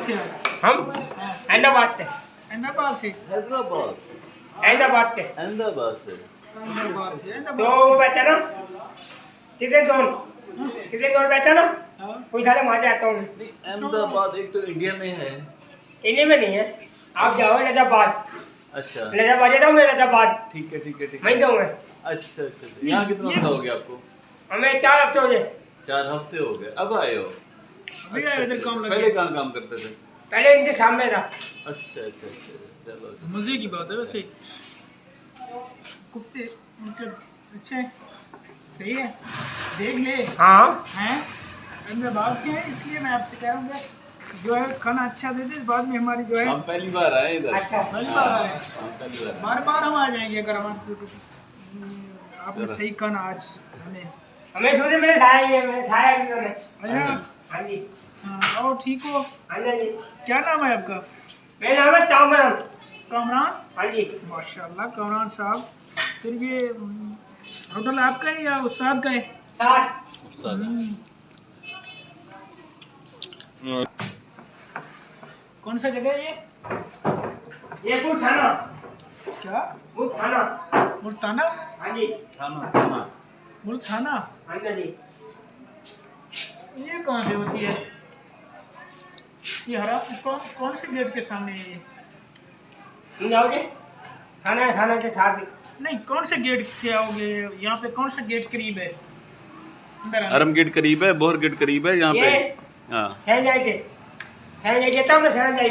से आए? हम अहमदाबाद से। अहमदाबाद से। हैदराबाद अहमदाबाद से। अहमदाबाद से अहमदाबाद से। तो वो बैठा ना कितने जोन बैठा ना हाँ। कोई सारे वहाँ जाता हूँ। नहीं अहमदाबाद एक तो इंडिया में है। इंडिया में नहीं है, आप जाओ नजाबाद। अच्छा नजाबाद जाता हूँ मैं, नजाबाद ठीक है ठीक है ठीक वहीं है। तो मैं। अच्छा अच्छा यहाँ कितना हफ्ता हो गया आपको? हमें 4 हफ्ते हो गए। 4 हफ्ते हो गए, अब आए हो? अभी आए इधर काम लगे। पहले कहाँ काम करते थे? पहले इनके सामने था। अच्छा अच्छा अच्छा चलो मजे की बात है वैसे। कुफ्ते उनके अच्छे हैं, सही है, देख ले। हाँ हैं अहमदाबाद से है, इसलिए मैं आपसे कह रहा हूँ कि जो है खाना अच्छा देते इस बाद में हमारी जो है हम पहली बार आए इधर। अच्छा पहली बार आए हैं। पहली बार बार बार हम आ जाएंगे अगर हम आपने सही खाना आज हमें। हमें सोचे मैंने खाया भी मैंने। अच्छा हाँ जी। हाँ और ठीक हो? हाँ जी। क्या नाम है आपका? मेरा नाम है कामरान। कामरान? हाँ जी। माशाल्लाह कामरान साहब। फिर ये होटल आपका है या उस्ताद का है? साथ कौन सा जगह है ये? ये कुछ थाना। क्या? कुछ थाना। मुल्ताना? हाँ जी। खाना मुल्ताना? हाँ जी। ये कहाँ से होती है? ये हरा कौन से गेट के सामने है ये? तुम जाओगे थाना के साथ। नहीं कौन से गेट से आओगे? यहाँ पे कौन सा गेट करीब है? अंदर आना। हरम गेट करीब है, बोहर गेट करीब है यहाँ पे। ये हाँ सहजाई थे। सहजाई देता हूँ मैं। सहजाई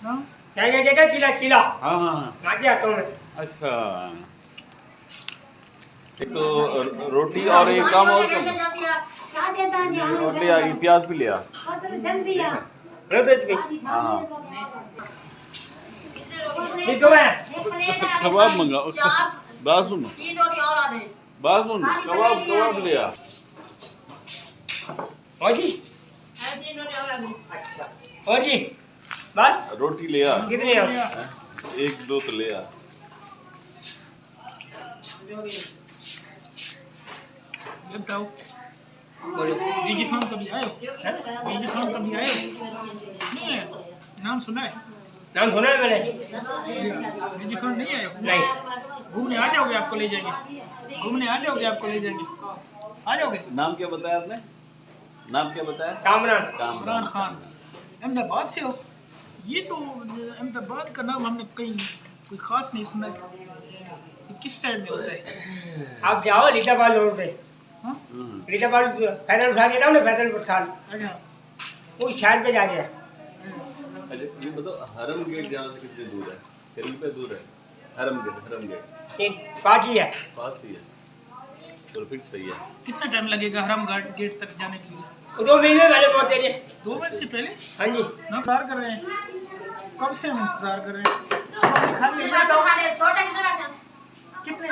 हाँ? देता किला हाँ हाँ वहाँ से आता हूँ मैं। अच्छा एक तो रोटी और एक काम और रोटी आ गई, प्याज भी लिया। रोज भी हाँ ठीक है। कबाब मंगा उसका। बात सुनो कबाब लिया। और जी अच्छा और जी बस रोटी लिया, कितने हो? 1-2 तो लिया। ये बताओ डीजी खान कभी आए हो? डीजी खान कभी आए हो? नहीं है, नाम सुना है? नाम सुना है मैंने। डीजी खान नहीं आए हो? नहीं। घूमने आ जाओगे, आपको ले जाएंगे। घूमने आ जाओगे, आपको ले जाएंगे। आ जाओगे? नाम क्या बताया आपने? नाम क्या बताया? कामरान। इमरान खान। अहमदाबाद से हो? ये तो अहमदाबाद का नाम हमने कहीं कोई खास नहीं सुना है। ये किस साइड में होता है? आप जाओ लीलाबाद रोड पे। हाँ? लीलाबाद पैदल उठा के जाओ ना, पैदल उठा अच्छा उस साइड पे जा गया। अच्छा ये बताओ हरम गेट यहाँ से कितनी दूर है? करीब पे दूर है? हरम गेट एक 5 ही है। पास ही है, तो फिर सही है। कितना टाइम लगेगा हरम गेट तक जाने के लिए? 2 महीने पहले पहुँचे थे। 2 मिनट से पहले? हाँ जी। इंतजार कर रहे हैं। कब से हम इंतजार कर रहे हैं? हमने खा लिया। ये बताओ कितने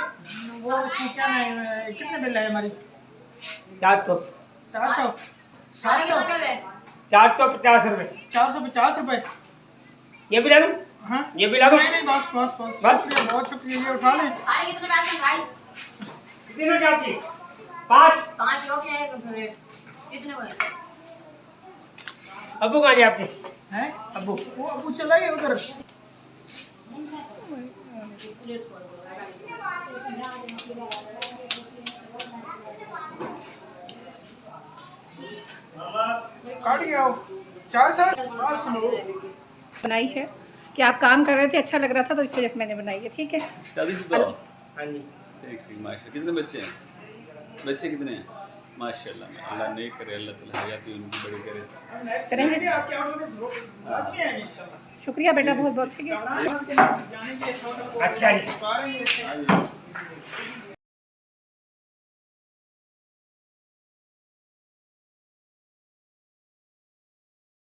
वो इसमें क्या है, कितने बिल है हमारी? 400 400 700 450 रुपये। 450 रुपए। ये भी ला दूँ? हाँ ये भी ला दूँ? नहीं बस बस? शुक्रिया, बहुत शुक्रिया। ये उठा लें। कितने में आपकी? 5 अबू कहाँ गए आपके? हैं? अबू वो अबू चला गया उधर। काट गया हो। 400 सुनो बनाई है कि आप काम कर रहे थे, अच्छा लग रहा था तो इस वजह से मैंने बनाई है। ठीक है। शादीशुदा हो? हाँ जी। ठीक माशाल्लाह। कितने बच्चे हैं? बच्चे कितने हैं? माशाल्लाह अल्लाह नेक करे, अल्लाह ताला हयाती उनकी बड़ी करे। करेंगे आपके ऑर्डर में आज भी आएंगे इंशाल्लाह। शुक्रिया बेटा, बहुत बहुत शुक्रिया। जाने के लिए अच्छा जी।